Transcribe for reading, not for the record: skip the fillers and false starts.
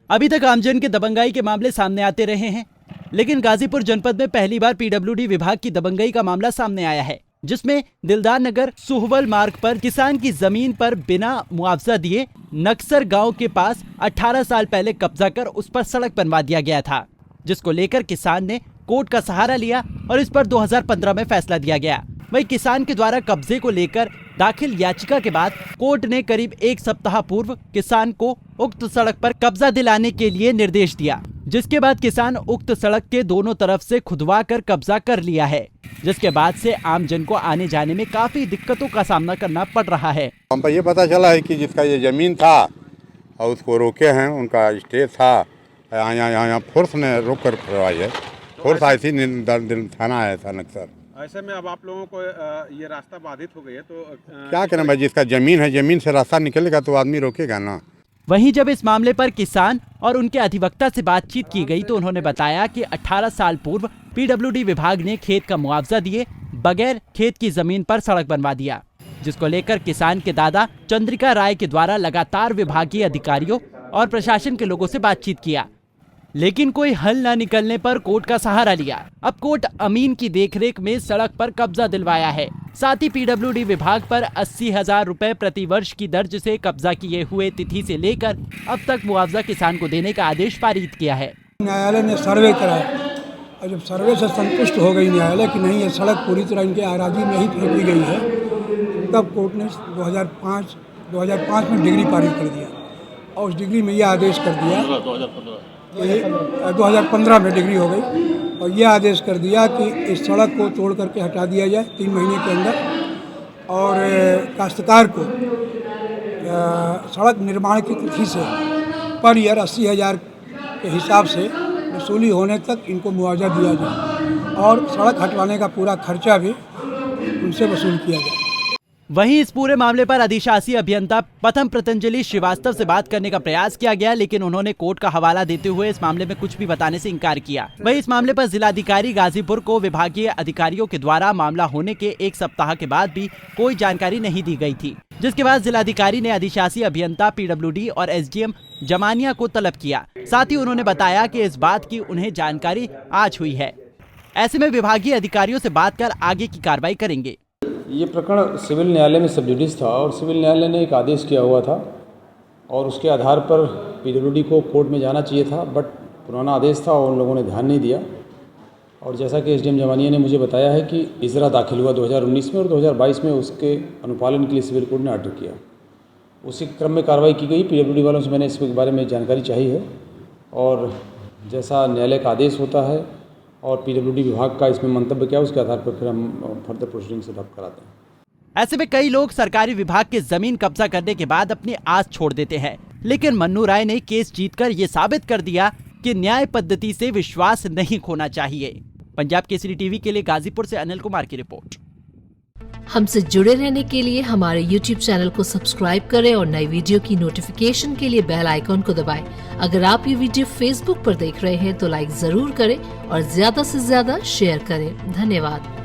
अभी तक आमजन के दबंगाई के मामले सामने आते रहे हैं, लेकिन गाजीपुर जनपद में पहली बार पीडब्ल्यूडी विभाग की दबंगई का मामला सामने आया है, जिसमें दिलदार नगर सुहवल मार्ग पर किसान की जमीन पर बिना मुआवजा दिए नक्सर गांव के पास 18 साल पहले कब्जा कर उस पर सड़क बनवा दिया गया था, जिसको लेकर किसान ने कोर्ट का सहारा लिया और इस पर 2015 में फैसला दिया गया। वहीं किसान के द्वारा कब्जे को लेकर दाखिल याचिका के बाद कोर्ट ने करीब एक सप्ताह पूर्व किसान को उक्त सड़क पर कब्जा दिलाने के लिए निर्देश दिया, जिसके बाद किसान उक्त सड़क के दोनों तरफ से खुदवा कर कब्जा कर लिया है, जिसके बाद से आम जन को आने जाने में काफी दिक्कतों का सामना करना पड़ रहा है। हमको ये पता चला है कि जिसका ये जमीन था और उसको रोके हैं, उनका स्टे था, यहाँ फोर्स ने रोक कर करवाई है। फोर्स आई थी, थाना आया था नक्सर। ऐसे में अब आप लोगों को ये रास्ता बाधित हो गई है, तो क्या करें भाई, जिसका जमीन है, जमीन से रास्ता निकलेगा तो आदमी रोकेगा ना। वहीं जब इस मामले पर किसान और उनके अधिवक्ता से बातचीत की गई तो उन्होंने बताया कि 18 साल पूर्व पीडब्ल्यूडी विभाग ने खेत का मुआवजा दिए बगैर खेत की जमीन पर सड़क बनवा दिया, जिसको लेकर किसान के दादा चंद्रिका राय के द्वारा लगातार विभागीय अधिकारियों और प्रशासन के लोगों से बातचीत किया, लेकिन कोई हल न निकलने पर कोर्ट का सहारा लिया। अब कोर्ट अमीन की देखरेख में सड़क पर कब्जा दिलवाया है। साथ ही पीडब्ल्यूडी विभाग पर 80,000 रुपए प्रति वर्ष की दर्ज से कब्जा किए हुए तिथि से लेकर अब तक मुआवजा किसान को देने का आदेश पारित किया है। न्यायालय ने सर्वे कराया और जब सर्वे से संतुष्ट हो गई न्यायालय कि नहीं, ये सड़क पूरी तरह इनके आराजी में ही फेंक दी गई है, तब कोर्ट ने 2005 में डिग्री पारित कर दिया और उस डिग्री में यह आदेश कर दिया 2015 में डिग्री हो गई और यह आदेश कर दिया कि इस सड़क को तोड़ करके हटा दिया जाए 3 महीने के अंदर और काश्तकार को सड़क निर्माण की तिथि से पर ईयर 80,000 के हिसाब से वसूली होने तक इनको मुआवजा दिया जाए और सड़क हटवाने का पूरा खर्चा भी उनसे वसूल किया जाए। वहीं इस पूरे मामले पर अधिशासी अभियंता प्रथम पतंजलि श्रीवास्तव से बात करने का प्रयास किया गया, लेकिन उन्होंने कोर्ट का हवाला देते हुए इस मामले में कुछ भी बताने से इनकार किया। वहीं इस मामले पर जिलाधिकारी गाजीपुर को विभागीय अधिकारियों के द्वारा मामला होने के एक सप्ताह के बाद भी कोई जानकारी नहीं दी गई थी, जिसके बाद जिलाधिकारी ने अधिशासी अभियंता पीडब्ल्यूडी और एसडीएम जमानिया को तलब किया। साथ ही उन्होंने बताया कि इस बात की उन्हें जानकारी आज हुई है, ऐसे में विभागीय अधिकारियों से बात कर आगे की कार्रवाई करेंगे। ये प्रकरण सिविल न्यायालय में सब जुडिस था और सिविल न्यायालय ने एक आदेश किया हुआ था और उसके आधार पर पीडब्ल्यूडी को कोर्ट में जाना चाहिए था, बट पुराना आदेश था और उन लोगों ने ध्यान नहीं दिया। और जैसा कि एसडीएम जमानिया ने मुझे बताया है कि इजरा दाखिल हुआ 2019 में और 2022 में उसके अनुपालन के लिए सिविल कोर्ट ने आर्डर किया। उसी क्रम में कार्रवाई की गई। पीडब्ल्यूडी वालों से मैंने इसके बारे में जानकारी चाहिए है और जैसा न्यायालय का आदेश होता है और पीडब्ल्यूडी विभाग का इसमें मंतव्य क्या है, उसके आधार पर फिर हम फर्दर प्रोसीडिंग से अडॉप्ट कराते हैं। ऐसे में कई लोग सरकारी विभाग की जमीन कब्जा करने के बाद अपनी आस छोड़ देते हैं, लेकिन मन्नू राय ने केस जीतकर ये साबित कर दिया कि न्याय पद्धति से विश्वास नहीं खोना चाहिए। पंजाब केसरी टीवी के लिए गाजीपुर से अनिल कुमार की रिपोर्ट। हमसे जुड़े रहने के लिए हमारे YouTube चैनल को सब्सक्राइब करें और नई वीडियो की नोटिफिकेशन के लिए बेल आइकॉन को दबाएं। अगर आप ये वीडियो Facebook पर देख रहे हैं तो लाइक जरूर करें और ज्यादा से ज्यादा शेयर करें। धन्यवाद।